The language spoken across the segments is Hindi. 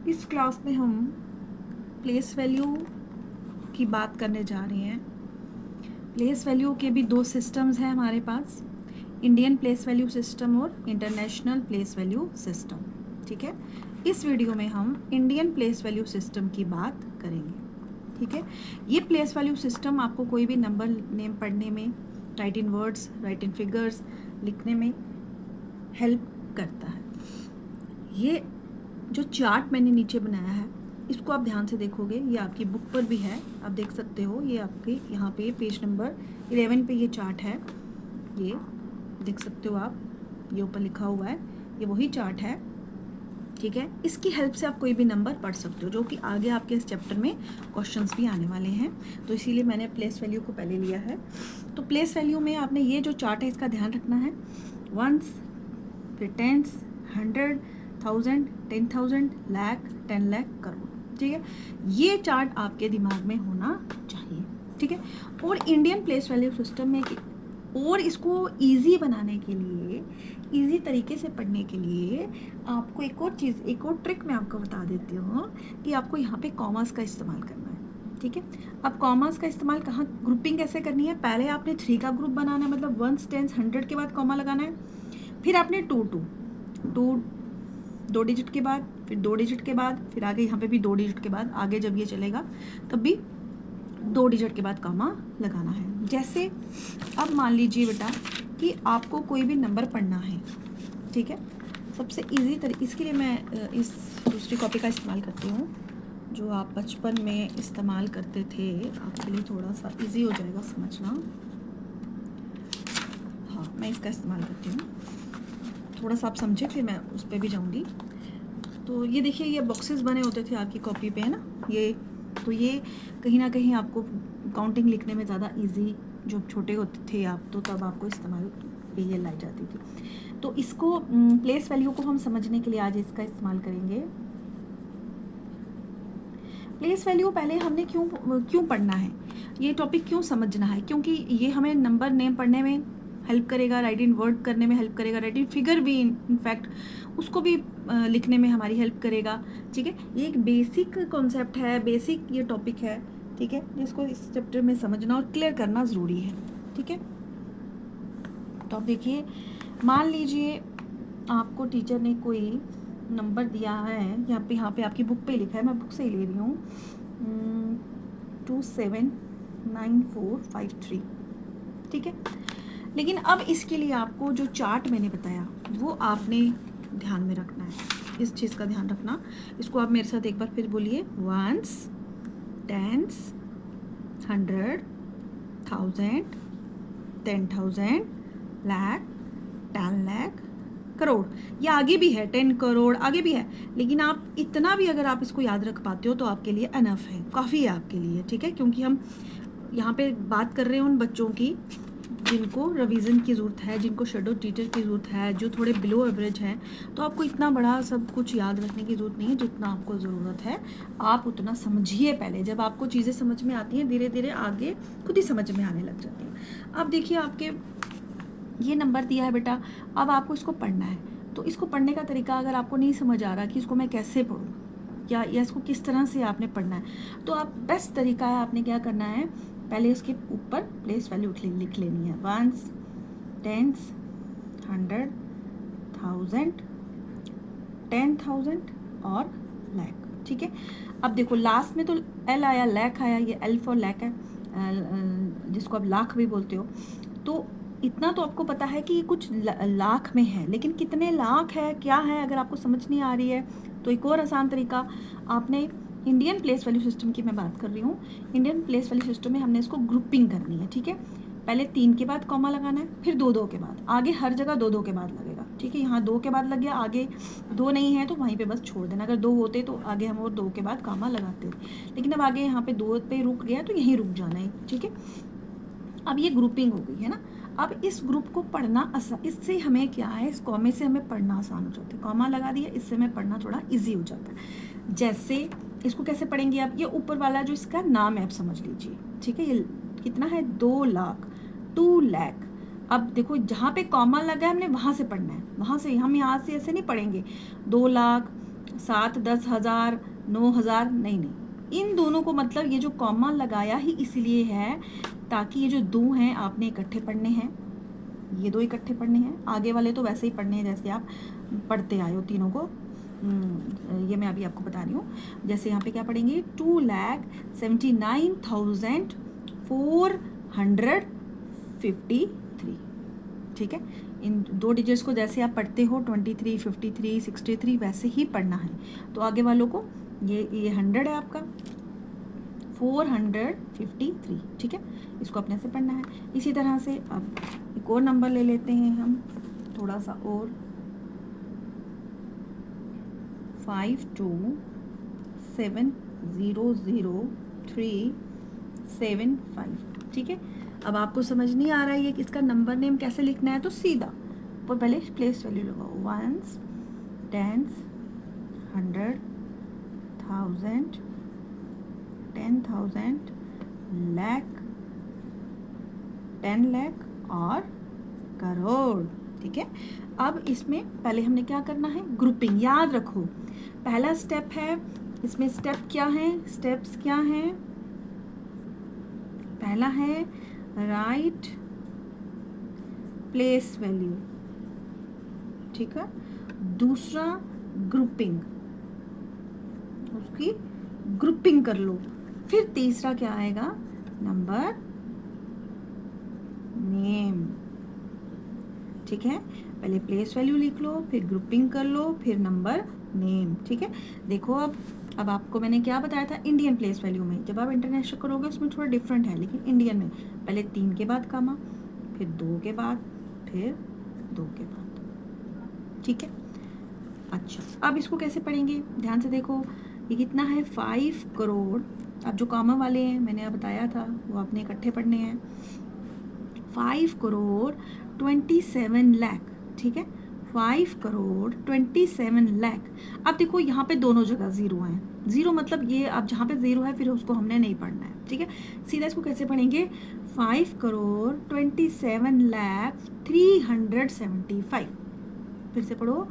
इस क्लास में हम प्लेस वैल्यू की बात करने जा रहे हैं। प्लेस वैल्यू के भी दो सिस्टम्स हैं हमारे पास, इंडियन प्लेस वैल्यू सिस्टम और इंटरनेशनल प्लेस वैल्यू सिस्टम। ठीक है, इस वीडियो में हम इंडियन प्लेस वैल्यू सिस्टम की बात करेंगे। ठीक है, ये प्लेस वैल्यू सिस्टम आपको कोई भी नंबर नेम पढ़ने में, राइट इन वर्ड्स, राइट इन फिगर्स लिखने में हेल्प करता है। ये जो चार्ट मैंने नीचे बनाया है इसको आप ध्यान से देखोगे, ये आपकी बुक पर भी है, आप देख सकते हो। ये आपके यहाँ पे पेज नंबर 11 पे ये चार्ट है, ये देख सकते हो आप, ये ऊपर लिखा हुआ है, ये वही चार्ट है। ठीक है, इसकी हेल्प से आप कोई भी नंबर पढ़ सकते हो, जो कि आगे आपके इस चैप्टर में क्वेश्चंस भी आने वाले हैं, तो इसीलिए मैंने प्लेस वैल्यू को पहले लिया है। तो प्लेस वैल्यू में आपने ये जो चार्ट है इसका ध्यान रखना है, वंस, फिर टेंस, 100, 1000, 10,000, लाख, 10 लाख, करोड़। ठीक है, ये चार्ट आपके दिमाग में होना चाहिए। ठीक है, और इंडियन प्लेस वैल्यू सिस्टम में और इसको इजी बनाने के लिए, इजी तरीके से पढ़ने के लिए आपको एक और चीज़, एक और ट्रिक मैं आपको बता देती हूँ कि आपको यहाँ पे कॉमास का इस्तेमाल करना है। ठीक है, अब कॉमास का इस्तेमाल कहाँ, ग्रुपिंग कैसे करनी है, पहले आपने 3 का ग्रुप बनाना है, मतलब 1, 10, 100 के बाद कॉमा लगाना है, फिर आपने 2 2 डिजिट के बाद, फिर 2 डिजिट के बाद, फिर आगे यहाँ पे भी 2 डिजिट के बाद, आगे जब ये चलेगा तब भी 2 डिजिट के बाद कॉमा लगाना है। जैसे अब मान लीजिए बेटा कि आपको कोई भी नंबर पढ़ना है। ठीक है, सबसे इजी तरीके, इसके लिए मैं इस दूसरी कॉपी का इस्तेमाल करती हूँ जो आप बचपन में इस्तेमाल करते थे, आपके लिए थोड़ा सा इजी हो जाएगा समझना। हाँ, मैं इसका इस्तेमाल करती हूँ, थोड़ा सा आप समझे फिर मैं उस पर भी जाऊँगी। तो ये देखिए, ये बॉक्सेस बने होते थे आपकी कॉपी पे, है ना, ये तो ये कहीं ना कहीं आपको काउंटिंग लिखने में ज़्यादा इजी, जो छोटे होते थे आप तो तब आपको इस्तेमाल पे ये लाई जाती थी। तो इसको प्लेस वैल्यू को हम समझने के लिए आज इसका इस्तेमाल करेंगे। प्लेस वैल्यू पहले हमने क्यों पढ़ना है, ये टॉपिक क्यों समझना है, क्योंकि ये हमें नंबर नेम पढ़ने में हेल्प करेगा, राइट इन वर्ड करने में हेल्प करेगा, राइट इन फिगर भी इनफैक्ट उसको भी लिखने में हमारी हेल्प करेगा। ठीक है, ये एक बेसिक कॉन्सेप्ट है, बेसिक ये टॉपिक है। ठीक है, जिसको इस चैप्टर में समझना और क्लियर करना ज़रूरी है। ठीक है, तो अब देखिए, मान लीजिए आपको टीचर ने कोई नंबर दिया है, यहाँ पे आपकी बुक पे लिखा है, मैं बुक से ही ले रही हूँ, 279453। ठीक है, लेकिन अब इसके लिए आपको जो चार्ट मैंने बताया वो आपने ध्यान में रखना है, इस चीज़ का ध्यान रखना। इसको आप मेरे साथ एक बार फिर बोलिए, 1s, 10s, 100, 1000, 10,000, लाख, 10 लाख, करोड़। ये आगे भी है, 10 करोड़ आगे भी है, लेकिन आप इतना भी अगर आप इसको याद रख पाते हो तो आपके लिए अनफ है, काफ़ी है आपके लिए। ठीक है, क्योंकि हम यहाँ पे बात कर रहे हैं उन बच्चों की जिनको रिवीजन की ज़रूरत है, जिनको शेडो टीचर की ज़रूरत है, जो थोड़े बिलो एवरेज हैं। तो आपको इतना बड़ा सब कुछ याद रखने की ज़रूरत नहीं है, जितना आपको ज़रूरत है आप उतना समझिए पहले। जब आपको चीज़ें समझ में आती हैं, धीरे धीरे आगे खुद ही समझ में आने लग जाती हैं। अब देखिए, आपके ये नंबर दिया है बेटा, अब आपको इसको पढ़ना है। तो इसको पढ़ने का तरीका अगर आपको नहीं समझ आ रहा कि इसको मैं कैसे पढ़ूँ या इसको किस तरह से आपने पढ़ना है, तो आप बेस्ट तरीका है, आपने क्या करना है, पहले उसके ऊपर प्लेस वैल्यू लिख लेनी है, 1s, 10s, 100, 1000, 10,000 और लाख। ठीक है, अब देखो लास्ट में तो एल आया, लाख आया, ये एल फॉर लाख है, जिसको आप लाख भी बोलते हो। तो इतना तो आपको पता है कि ये कुछ लाख में है, लेकिन कितने लाख है, क्या है, अगर आपको समझ नहीं आ रही है तो एक और आसान तरीका, आपने इंडियन प्लेस वैल्यू सिस्टम की मैं बात कर रही हूँ, इंडियन प्लेस वैल्यू सिस्टम में हमने इसको ग्रुपिंग करनी है। ठीक है, पहले 3 के बाद कॉमा लगाना है, फिर 2 के बाद, आगे हर जगह 2 के बाद लगेगा। ठीक है, यहाँ 2 के बाद लग गया, आगे 2 नहीं है तो वहीं पे बस छोड़ देना, अगर 2 होते तो आगे हम और 2 के बाद कॉमा लगाते, लेकिन अब आगे यहाँ पे 2 पे रुक गया तो यहीं रुक जाना है। ठीक है, अब ये ग्रुपिंग हो गई है ना। अब इस ग्रुप को पढ़ना आसान, इससे हमें क्या है, इस कॉमे से हमें पढ़ना आसान हो जाता है, कॉमा लगा दिया, इससे हमें पढ़ना थोड़ा इजी हो जाता है। जैसे इसको कैसे पढ़ेंगे आप, ये ऊपर वाला जो इसका नाम है आप समझ लीजिए। ठीक है, ये कितना है, 2 लाख, 2 लाख। अब देखो जहाँ पे कॉमा लगा है हमने वहाँ से पढ़ना है, वहाँ से, हम यहाँ से ऐसे नहीं पढ़ेंगे 2 लाख 7, 10 हज़ार, 9 हज़ार, नहीं नहीं, इन दोनों को मतलब ये जो कॉमा लगाया ही इसलिए है ताकि ये जो दो हैं आपने इकट्ठे पढ़ने हैं, ये दो इकट्ठे पढ़ने हैं, आगे वाले तो वैसे ही पढ़ने हैं जैसे आप पढ़ते आए हो तीनों को। ये मैं अभी आपको बता रही हूँ। जैसे यहाँ पे क्या पढ़ेंगे, 2,79,453, ठीक है। इन दो डिजिट्स को जैसे आप पढ़ते हो 23, 53, 63 वैसे ही पढ़ना है। तो आगे वालों को ये 100 है आपका, 453, ठीक है, इसको अपने से पढ़ना है। इसी तरह से अब एक और नंबर ले लेते हैं हम, थोड़ा सा और, 52700375, ठीक है। अब आपको समझ नहीं आ रहा है कि इसका नंबर नेम कैसे लिखना है, तो सीधा पर पहले प्लेस वैल्यू लगाओ, 1s, 10s, 100, 1000, 10,000, लाख, 10 लाख और करोड़, ठीक है। अब इसमें पहले हमने क्या करना है, ग्रुपिंग, याद रखो पहला स्टेप है इसमें। स्टेप क्या है, स्टेप्स क्या हैं, पहला है राइट प्लेस वैल्यू, ठीक है। दूसरा ग्रुपिंग, उसकी ग्रुपिंग कर लो। फिर तीसरा क्या आएगा, नंबर नेम, ठीक है। पहले प्लेस वैल्यू लिख लो, फिर ग्रुपिंग कर लो, फिर नंबर नेम, ठीक है। देखो अब आपको मैंने क्या बताया था, इंडियन प्लेस वैल्यू में, जब आप इंटरनेशनल करोगे उसमें थोड़ा डिफरेंट है, लेकिन इंडियन में पहले 3 के बाद कामा, फिर 2 के बाद, फिर 2 के बाद, ठीक है। अच्छा, अब इसको कैसे पढ़ेंगे, ध्यान से देखो, ये कितना है, 5 करोड़। अब जो कामा वाले हैं मैंने अब बताया था वो आपने इकट्ठे पढ़ने हैं। 5 करोड़ 27 लाख, ठीक है, 5 करोड़ 27 लाख। अब देखो यहाँ पे दोनों जगह ज़ीरो हैं, ज़ीरो मतलब ये अब जहाँ पे ज़ीरो है फिर उसको हमने नहीं पढ़ना है, ठीक है। सीधा इसको कैसे पढ़ेंगे, 5 करोड़ 27 लाख 375, फिर से पढ़ो,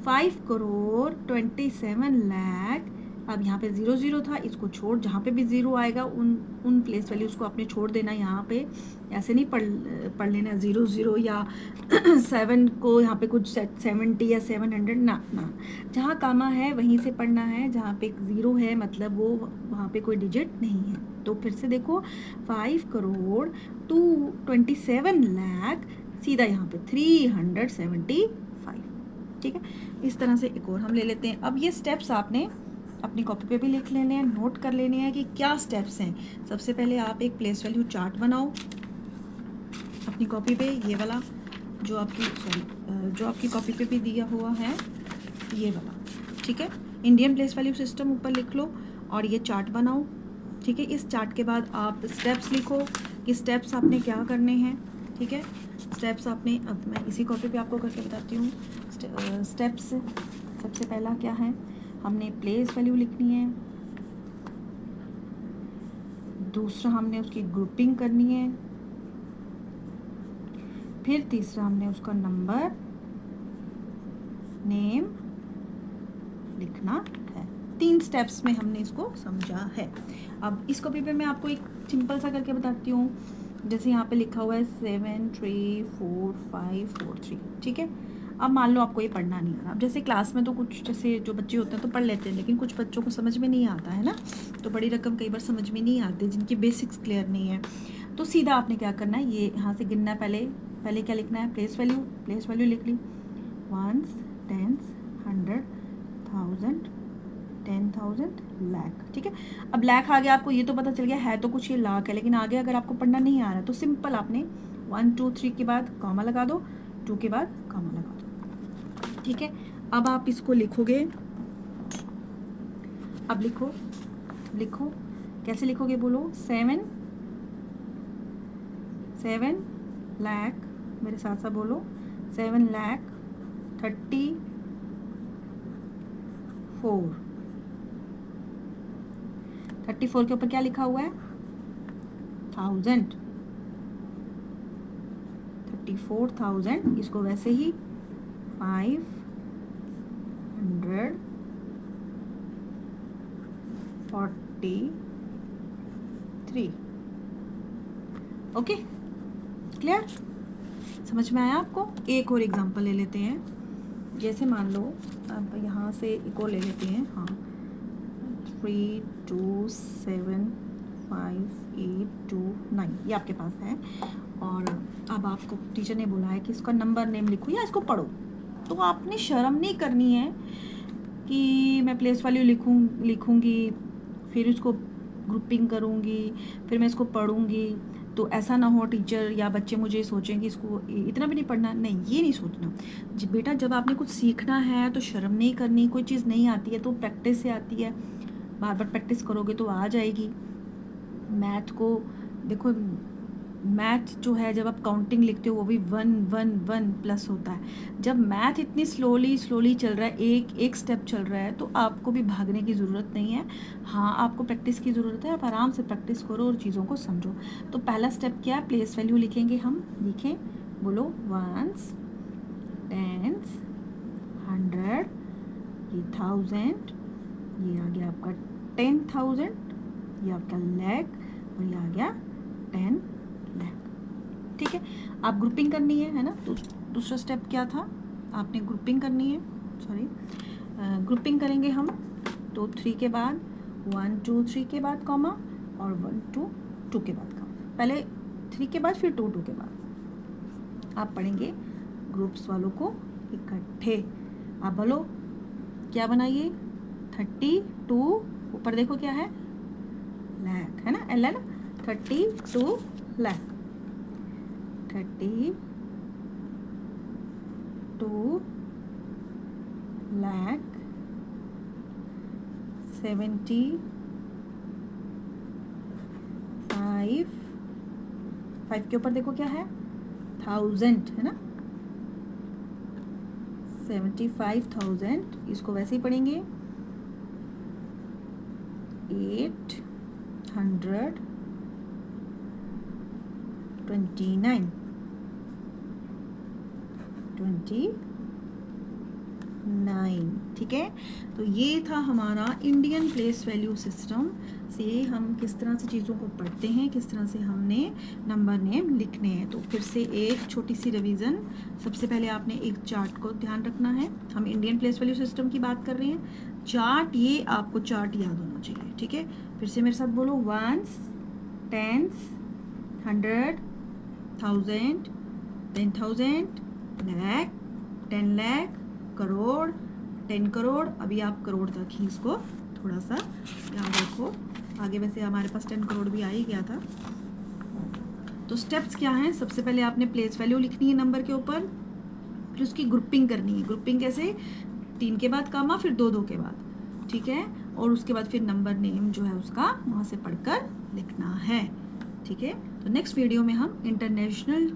5 करोड़ 27 लाख। अब यहाँ पे 0 0 था, इसको छोड़, जहाँ पे भी 0 आएगा उन प्लेस वैल्यूज़ को आपने छोड़ देना। यहाँ पे ऐसे नहीं पढ़ लेना 0 0 या 7 को यहाँ पे कुछ 70 या 700, ना ना, जहाँ कामा है वहीं से पढ़ना है, जहाँ पे 0 है मतलब वो वहाँ पे कोई डिजिट नहीं है। तो फिर से देखो, 5 करोड़ 27 लाख, सीधा यहाँ पे 375, ठीक है। इस तरह से एक और हम ले लेते हैं। अब ये स्टेप्स आपने अपनी कॉपी पे भी लिख लेने हैं, नोट कर लेने हैं कि क्या स्टेप्स हैं। सबसे पहले आप एक प्लेस वैल्यू चार्ट बनाओ अपनी कॉपी पे, ये वाला जो आपकी कॉपी पे भी दिया हुआ है, ये वाला, ठीक है। इंडियन प्लेस वैल्यू सिस्टम ऊपर लिख लो और ये चार्ट बनाओ, ठीक है। इस चार्ट के बाद आप स्टेप्स लिखो कि स्टेप्स आपने क्या करने हैं, ठीक है। स्टेप्स आपने, अब मैं इसी कॉपी पे आपको करके बताती हूँ। स्टेप्स सबसे पहला क्या है, हमने प्लेस वैल्यू लिखनी है, दूसरा हमने उसकी ग्रुपिंग करनी है, फिर तीसरा हमने उसका नंबर नेम लिखना है। 3 स्टेप्स में हमने इसको समझा है। अब इस कॉपी पे मैं आपको एक सिंपल सा करके बताती हूँ। जैसे यहाँ पे लिखा हुआ है 7 3 4 5 4 3, ठीक है। अब मान लो आपको ये पढ़ना नहीं आ रहा, अब जैसे क्लास में तो कुछ जैसे जो बच्चे होते हैं तो पढ़ लेते हैं, लेकिन कुछ बच्चों को समझ में नहीं आता है ना, तो बड़ी रकम कई बार समझ में नहीं आती, जिनकी बेसिक्स क्लियर नहीं है। तो सीधा आपने क्या करना है, ये यहाँ से गिनना है। पहले क्या लिखना है, प्लेस वैल्यू लिख ली, 1s 10s 100 1000 10,000 लाख, ठीक है। अब लाख आ गया, आपको ये तो पता चल गया है तो कुछ ये लाख है, लेकिन आगे अगर आपको पढ़ना नहीं आ रहा तो सिंपल आपने 1 2 3 के बाद कॉमा लगा दो, 2 के बाद कॉमा लगा दो, ठीक है। अब आप इसको लिखोगे, अब लिखो कैसे लिखोगे, बोलो, 7 लाख, मेरे साथ साथ बोलो, 7 लाख 34 के ऊपर क्या लिखा हुआ है, 1000, 34,000, इसको वैसे ही 500 43। ओके, क्लियर, समझ में आया आपको? एक और एग्जांपल ले लेते हैं। जैसे मान लो अब यहाँ से एक और ले लेते हैं। हाँ, 3 2 7 5 8 2 9 ये आपके पास है। और अब आपको टीचर ने बोला है कि इसका नंबर नेम लिखो या इसको पढ़ो। तो आपने शर्म नहीं करनी है कि मैं प्लेस वैल्यू लिखूंगी, फिर उसको ग्रुपिंग करूंगी, फिर मैं इसको पढ़ूंगी। तो ऐसा ना हो टीचर या बच्चे मुझे सोचें कि इसको इतना भी नहीं पढ़ना। नहीं, ये नहीं सोचना। बेटा जब आपने कुछ सीखना है तो शर्म नहीं करनी। कोई चीज़ नहीं आती है तो प्रैक्टिस से आती है, बार बार प्रैक्टिस करोगे तो आ जाएगी। मैथ को देखो, मैथ जो है जब आप काउंटिंग लिखते हो वो भी 1 1 1 प्लस होता है। जब मैथ इतनी स्लोली चल रहा है, एक स्टेप चल रहा है, तो आपको भी भागने की ज़रूरत नहीं है। हाँ, आपको प्रैक्टिस की ज़रूरत है। आप आराम से प्रैक्टिस करो और चीज़ों को समझो। तो पहला स्टेप क्या है? प्लेस वैल्यू लिखेंगे हम। लिखें, बोलो वंस, टेंस, 100, ये 1000, ये आ गया आपका 10,000, ये आपका लैख, और ये आ गया 10 लैख। ठीक है, आप ग्रुपिंग करनी है ना? तो दूसरा स्टेप क्या था? आपने ग्रुपिंग करनी है। सॉरी, ग्रुपिंग करेंगे हम। तो 3 के बाद 1 2 3 के बाद कॉमा, और 1 2 2 के बाद कॉमा। पहले 3 के बाद फिर 2 2 के बाद आप पढ़ेंगे ग्रुप्स वालों को इकट्ठे। आप बोलो क्या बनाइए? 32, ऊपर देखो क्या है? लैख है ना, एल है ना, 32 लैख, 32 लैख 75 के ऊपर देखो क्या है? 1000 है ना, 75,000। इसको वैसे ही पढ़ेंगे 829 ठीक है। तो ये था हमारा इंडियन प्लेस वैल्यू सिस्टम से हम किस तरह से चीज़ों को पढ़ते हैं, किस तरह से हमने नंबर नेम लिखने हैं। तो फिर से एक छोटी सी रिवीजन। सबसे पहले आपने एक चार्ट को ध्यान रखना है। हम इंडियन प्लेस वैल्यू सिस्टम की बात कर रहे हैं। चार्ट, ये आपको चार्ट याद होना चाहिए। ठीक है, फिर से मेरे साथ बोलो, वंस, टेंस, 100, 1000, 10,000, लैख, 10 लैख, करोड़, 10 करोड़। अभी आप करोड़ तक ही इसको थोड़ा सा याद रखो। आगे वैसे हमारे पास 10 करोड़ भी आ ही गया था। तो स्टेप्स क्या हैं? सबसे पहले आपने प्लेस वैल्यू लिखनी है नंबर के ऊपर, फिर उसकी ग्रुपिंग करनी है। ग्रुपिंग कैसे? 3 के बाद कामा, फिर 2 2 के बाद। ठीक है, और उसके बाद फिर नंबर नेम जो है उसका वहाँ से पढ़कर लिखना है। ठीक है, तो नेक्स्ट वीडियो में हम इंटरनेशनल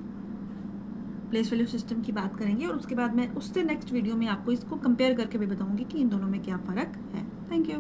प्लेस वैल्यू सिस्टम की बात करेंगे, और उसके बाद मैं उससे नेक्स्ट वीडियो में आपको इसको कंपेयर करके भी बताऊंगी कि इन दोनों में क्या फ़र्क है। Thank you.